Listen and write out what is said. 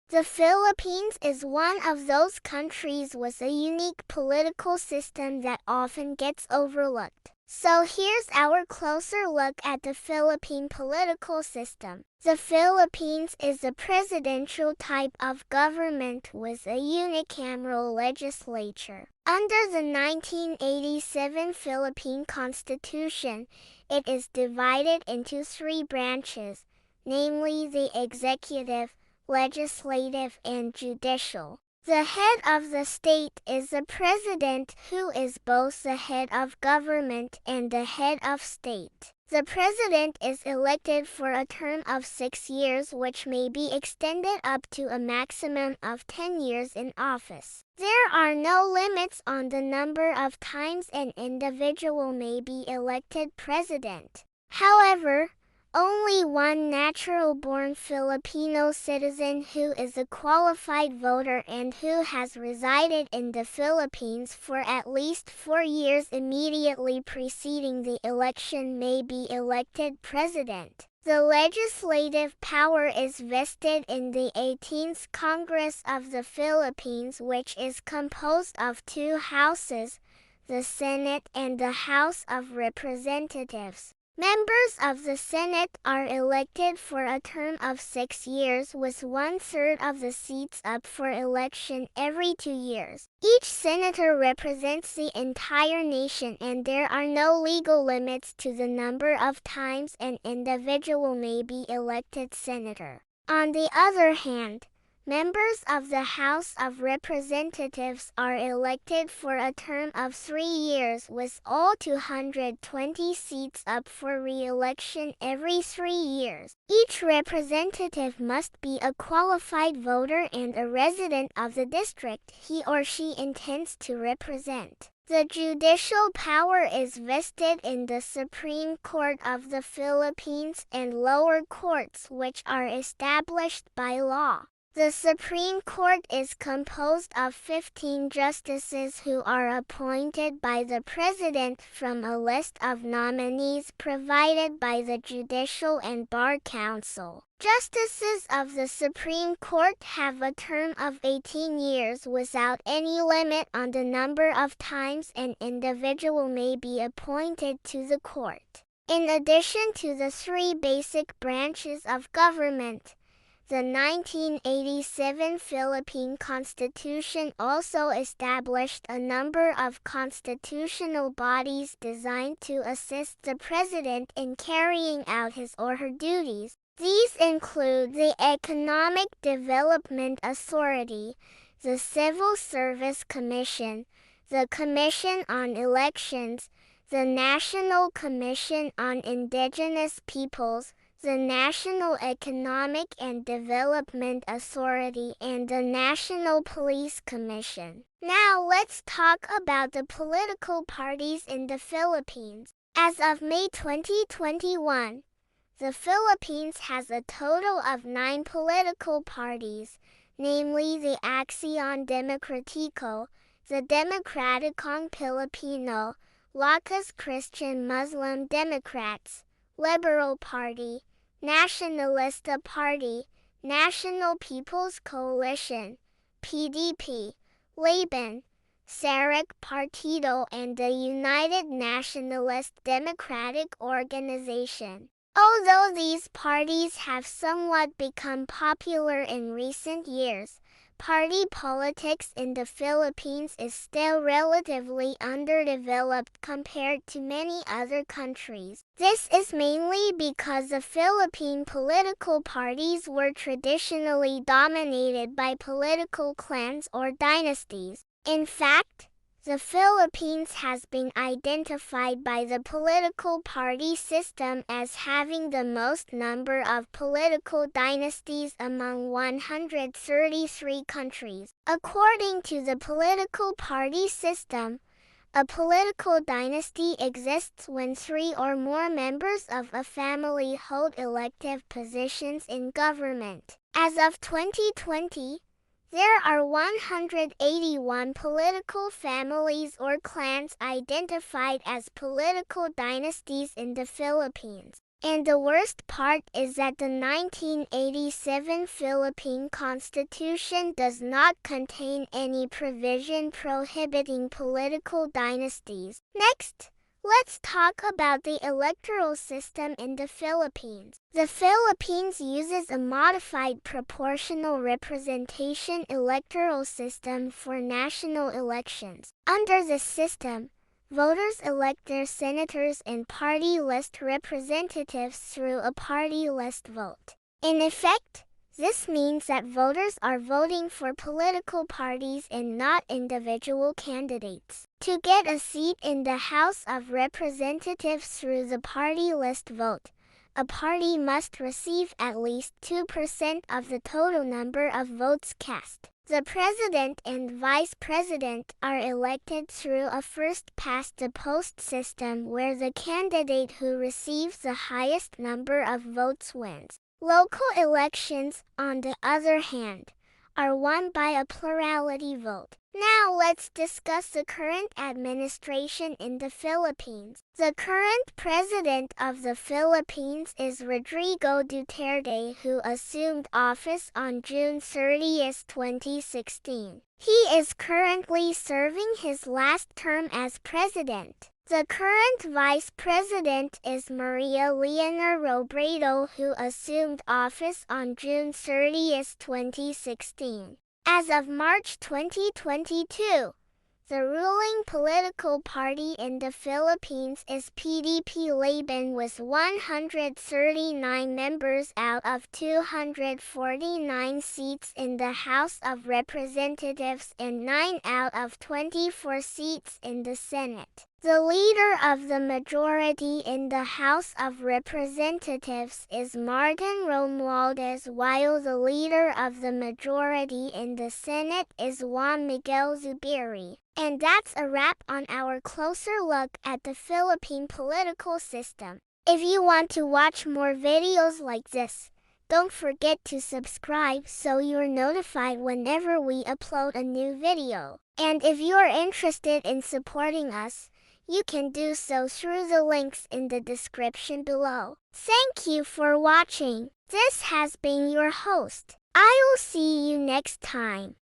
The Philippines is one of those countries with a unique political system that often gets overlooked. So here's our closer look at the Philippine political system. The Philippines is a presidential type of government with a unicameral legislature. Under the 1987 Philippine Constitution, it is divided into three branches, namely the executive, legislative, and judicial. The head of the state is the president, who is both the head of government and the head of state. The president is elected for a term of 6 years, which may be extended up to a maximum of 10 years in office. There are no limits on the number of times an individual may be elected president. However, only one natural-born Filipino citizen who is a qualified voter and who has resided in the Philippines for at least 4 years immediately preceding the election may be elected president. The legislative power is vested in the 18th Congress of the Philippines, which is composed of two houses, the Senate and the House of Representatives. Members of the Senate are elected for a term of 6 years, with 1/3 of the seats up for election every 2 years. Each senator represents the entire nation, and there are no legal limits to the number of times an individual may be elected senator. On the other hand, members of the House of Representatives are elected for a term of 3 years, with all 220 seats up for re-election every 3 years. Each representative must be a qualified voter and a resident of the district he or she intends to represent. The judicial power is vested in the Supreme Court of the Philippines and lower courts, which are established by law. The Supreme Court is composed of 15 justices who are appointed by the President from a list of nominees provided by the Judicial and Bar Council. Justices of the Supreme Court have a term of 18 years without any limit on the number of times an individual may be appointed to the court. In addition to the three basic branches of government, the 1987 Philippine Constitution also established a number of constitutional bodies designed to assist the president in carrying out his or her duties. These include the Economic Development Authority, the Civil Service Commission, the Commission on Elections, the National Commission on Indigenous Peoples, the National Economic and Development Authority, and the National Police Commission. Now let's talk about the political parties in the Philippines. As of May 2021, the Philippines has a total of 9 political parties, namely the Acción Democrático, the Democraticong Pilipino, Lakas Christian Muslim Democrats, Liberal Party, Nacionalista Party, National People's Coalition, PDP, Laban, Sarek Partido, and the United Nationalist Democratic Organization. Although these parties have somewhat become popular in recent years, party politics in the Philippines is still relatively underdeveloped compared to many other countries. This is mainly because the Philippine political parties were traditionally dominated by political clans or dynasties. In fact, the Philippines has been identified by the political party system as having the most number of political dynasties among 133 countries. According to the political party system, a political dynasty exists when 3 or more members of a family hold elective positions in government. As of 2020, there are 181 political families or clans identified as political dynasties in the Philippines. And the worst part is that the 1987 Philippine Constitution does not contain any provision prohibiting political dynasties. Next, let's talk about the electoral system in the Philippines. The Philippines uses a modified proportional representation electoral system for national elections. Under this system, voters elect their senators and party list representatives through a party list vote. In effect, this means that voters are voting for political parties and not individual candidates. To get a seat in the House of Representatives through the party list vote, a party must receive at least 2% of the total number of votes cast. The president and vice president are elected through a first-past-the-post system where the candidate who receives the highest number of votes wins. Local elections, on the other hand, are won by a plurality vote. Now let's discuss the current administration in the Philippines. The current president of the Philippines is Rodrigo Duterte, who assumed office on June 30, 2016. He is currently serving his last term as president. The current vice president is Maria Leonor Robredo, who assumed office on June 30, 2016. As of March 2022, the ruling political party in the Philippines is PDP Laban with 139 members out of 249 seats in the House of Representatives and 9 out of 24 seats in the Senate. The leader of the majority in the House of Representatives is Martin Romualdez, while the leader of the majority in the Senate is Juan Miguel Zubiri. And that's a wrap on our closer look at the Philippine political system. If you want to watch more videos like this, don't forget to subscribe so you're notified whenever we upload a new video. And if you're interested in supporting us, you can do so through the links in the description below. Thank you for watching. This has been your host. I will see you next time.